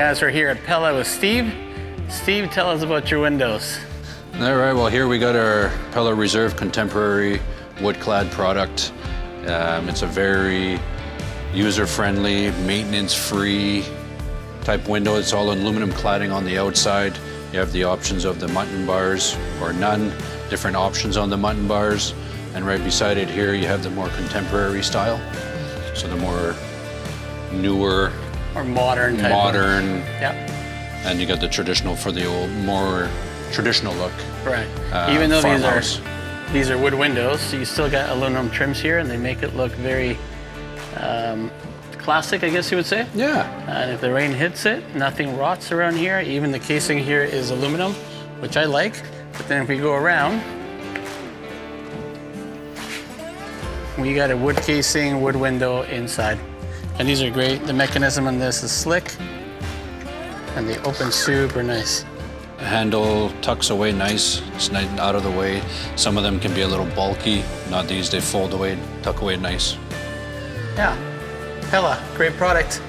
guys, we're here at Pella with Steve. Steve, tell us about your windows. All right, well here we got our Pella Reserve Contemporary wood-clad product. It's a very user-friendly, maintenance-free type window. It's all aluminum cladding on the outside. You have the options of the mutton bars or none, different options on the mutton bars. And right beside it here, you have the more contemporary style. So the more newer, Or modern type. modern, Yep. and you got the traditional for the old, more traditional look. Right. Even though farmhouse. these are wood windows, so you still got aluminum trims here, and they make it look very classic, I guess you would say. Yeah. And if the rain hits it, nothing rots around here. Even the casing here is aluminum, which I like. But then if we go around, we got a wood casing, wood window inside. And these are great. The mechanism on this is slick, and they open super nice. The handle tucks away nice. It's nice and out of the way. Some of them can be a little bulky. Not these, they fold away, tuck away nice. Yeah. Pella, great product.